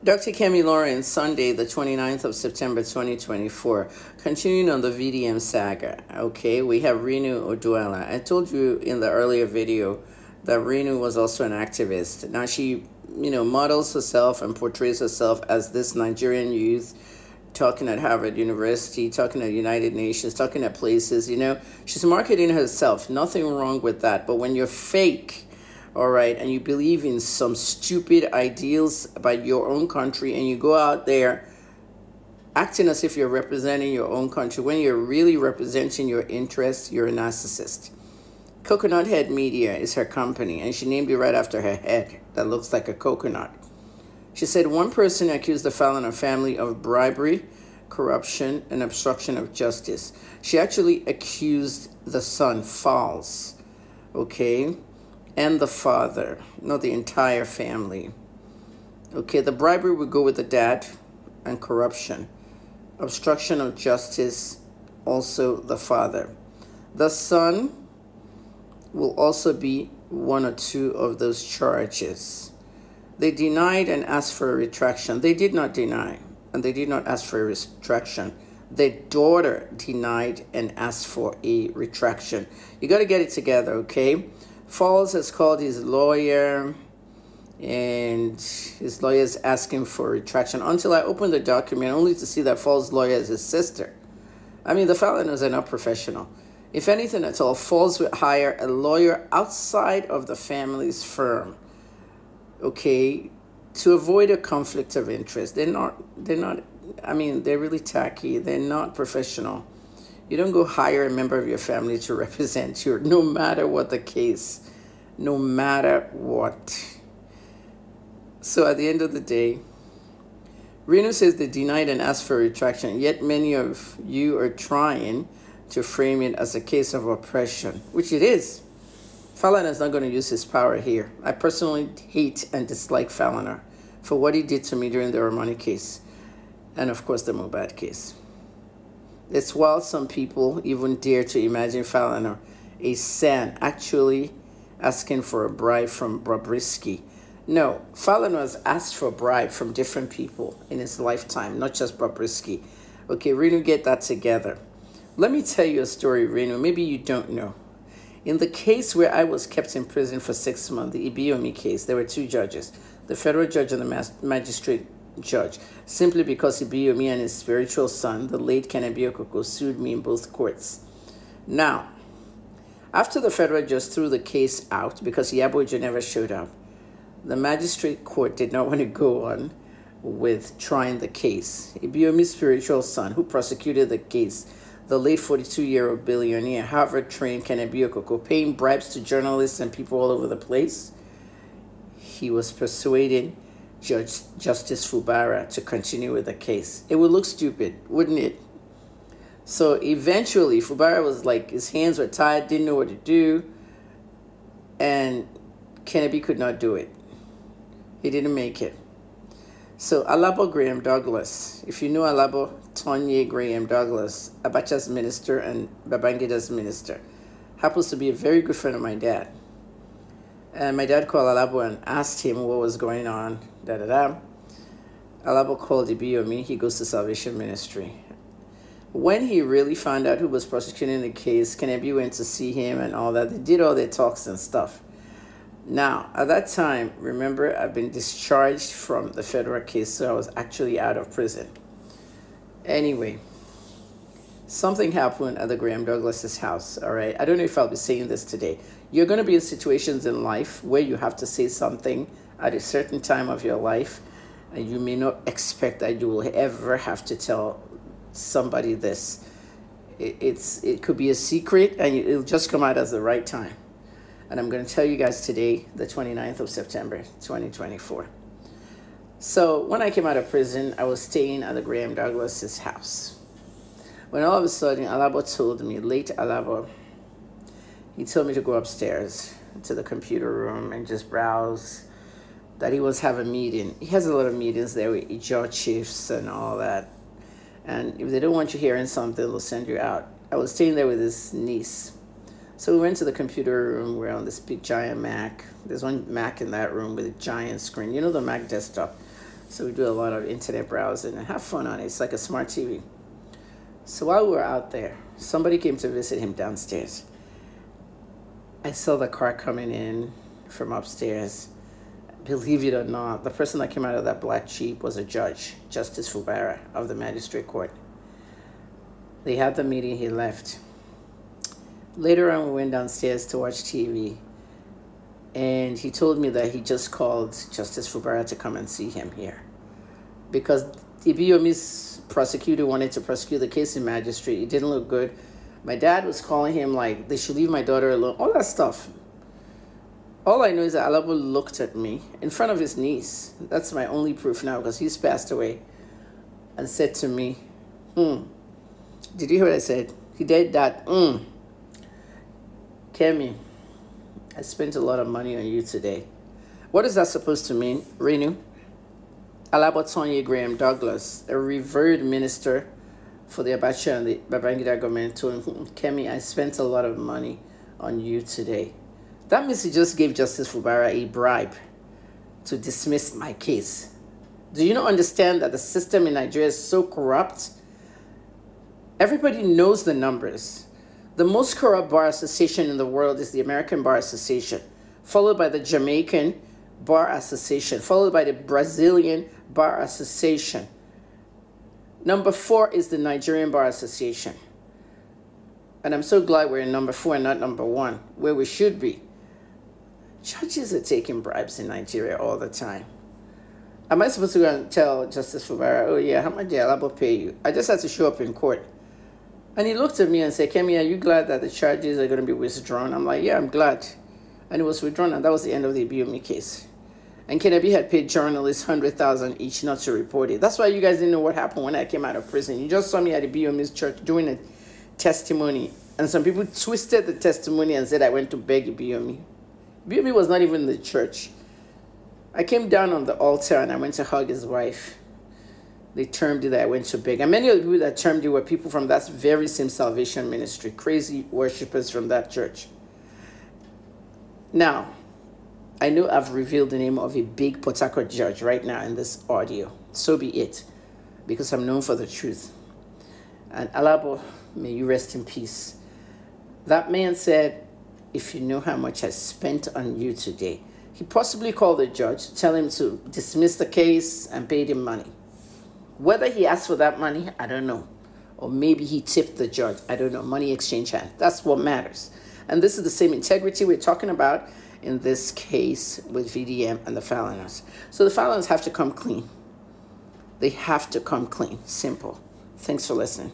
Dr. Kemi Lawrence, Sunday, the 29th of September, 2024. Continuing on the VDM saga, okay, we have Rinu Oduala. I told you in the earlier video that Rinu was also an activist. Now she, models herself and portrays herself as this Nigerian youth talking at Harvard University, talking at United Nations, talking at places, She's marketing herself. Nothing wrong with that. But when you're fake, all right, and you believe in some stupid ideals about your own country and you go out there acting as if you're representing your own country when you're really representing your interests, you're a narcissist. Coconut Head Media is her company, and she named it right after her head that looks like a coconut. She said one person accused the Falana family of bribery, corruption, and obstruction of justice. She actually accused the son, Falz, okay, and the father, not the entire family. Okay, the bribery would go with the dad and corruption. Obstruction of justice, also the father. The son will also be one or two of those charges. They denied and asked for a retraction. They did not deny, and they did not ask for a retraction. Their daughter denied and asked for a retraction. You got to get it together, okay? Falls has called his lawyer, and his lawyer is asking for retraction until I opened the document only to see that Falls' lawyer is his sister. I mean, the Falanas are not professional. If anything at all, Falls would hire a lawyer outside of the family's firm, okay, to avoid a conflict of interest. They're really tacky. They're not professional. You don't go hire a member of your family to represent you, no matter what the case, no matter what. So at the end of the day, Rinu says they denied and asked for a retraction, yet many of you are trying to frame it as a case of oppression, which it is. Falana is not going to use his power here. I personally hate and dislike Falana for what he did to me during the Romani case, and of course the Mohbad case. It's wild some people even dare to imagine Falana, a son, actually asking for a bribe from Bobrisky. No, Falana has asked for a bribe from different people in his lifetime, not just Bobrisky. Okay, Rinu, get that together. Let me tell you a story, Rinu. Maybe you don't know. In the case where I was kept in prison for 6 months, the Ibiomi case, there were two judges, the federal judge and the magistrate judge, simply because Ibiomi and his spiritual son, the late Kennedy Okoko, sued me in both courts. Now, after the federal judge threw the case out because Yabojo never showed up, the magistrate court did not want to go on with trying the case. Ibiomi's spiritual son, who prosecuted the case, the late 42-year-old billionaire, Harvard-trained Kennedy Okoko, paying bribes to journalists and people all over the place, he was persuading Justice Fubara to continue with the case. It would look stupid, wouldn't it? So eventually, Fubara was like, his hands were tied, didn't know what to do, and Kennedy could not do it. He didn't make it. So Alabo Graham Douglas, if you know Alabo Tonye Graham Douglas, Abacha's minister and Babangida's minister, happens to be a very good friend of my dad. And my dad called Alabo and asked him what was going on, Alabo called Ibiomi. He goes to Salvation Ministry. When he really found out who was prosecuting the case, Kennedy went to see him and all that. They did all their talks and stuff. Now, at that time, remember, I've been discharged from the federal case, so I was actually out of prison. Anyway, something happened at the Graham Douglas's house, all right? I don't know if I'll be saying this today. You're going to be in situations in life where you have to say something at a certain time of your life, and you may not expect that you will ever have to tell somebody this. It could be a secret, and it'll just come out at the right time. And I'm going to tell you guys today, the 29th of September, 2024. So when I came out of prison, I was staying at the Graham Douglas's house. When all of a sudden, Alabo told me, late Alabo, he told me to go upstairs to the computer room and just browse, that he was having a meeting. He has a lot of meetings there with Ijaw chiefs and all that. And if they don't want you hearing something, they'll send you out. I was staying there with his niece. So we went to the computer room. We're on this big giant Mac. There's one Mac in that room with a giant screen. You know the Mac desktop. So we do a lot of internet browsing and have fun on it. It's like a smart TV. So while we were out there, somebody came to visit him downstairs. I saw the car coming in from upstairs. Believe it or not, the person that came out of that black Jeep was a judge, Justice Fubara of the Magistrate Court. They had the meeting, he left. Later on, we went downstairs to watch TV, and he told me that he just called Justice Fubara to come and see him here because the BOM's prosecutor wanted to prosecute the case in magistrate. It didn't look good. My dad was calling him like they should leave my daughter alone, all that stuff. All I know is that Alabo looked at me in front of his niece. That's my only proof now because he's passed away, and said to me, did you hear what I said? He did that. Kemi, I spent a lot of money on you today. What is that supposed to mean, Rinu? Alabo Tonya Graham Douglas, a revered minister for the Abacha and the Babangida government, told him, Kemi, I spent a lot of money on you today. That means he just gave Justice Fubara a bribe to dismiss my case. Do you not understand that the system in Nigeria is so corrupt? Everybody knows the numbers. The most corrupt bar association in the world is the American Bar Association, followed by the Jamaican Bar Association, followed by the Brazilian Bar Association. Number 4 is the Nigerian Bar Association. And I'm so glad we're in number 4 and not number 1, where we should be. Judges are taking bribes in Nigeria all the time. Am I supposed to go and tell Justice Fubara, oh yeah, how much did Alabo pay you? I just had to show up in court. And he looked at me and said, Kemi, are you glad that the charges are going to be withdrawn? I'm like, yeah, I'm glad. And it was withdrawn, and that was the end of the BOME case. And Kennedy had paid journalists $100,000 each not to report it. That's why you guys didn't know what happened when I came out of prison. You just saw me at the BOME's church doing a testimony. And some people twisted the testimony and said I went to beg BOME. BOME was not even in the church. I came down on the altar and I went to hug his wife. They termed it that I went to beg. And many of the people that termed it were people from that very same salvation ministry, crazy worshippers from that church. Now, I know I've revealed the name of a big Port Harcourt judge right now in this audio. So be it, because I'm known for the truth. And Alabo, may you rest in peace. That man said, if you know how much I spent on you today, he possibly called the judge to tell him to dismiss the case and paid him money. Whether he asked for that money, I don't know. Or maybe he tipped the judge. I don't know. Money exchange hand. That's what matters. And this is the same integrity we're talking about in this case with VDM and the Falanas. So the Falanas have to come clean. They have to come clean. Simple. Thanks for listening.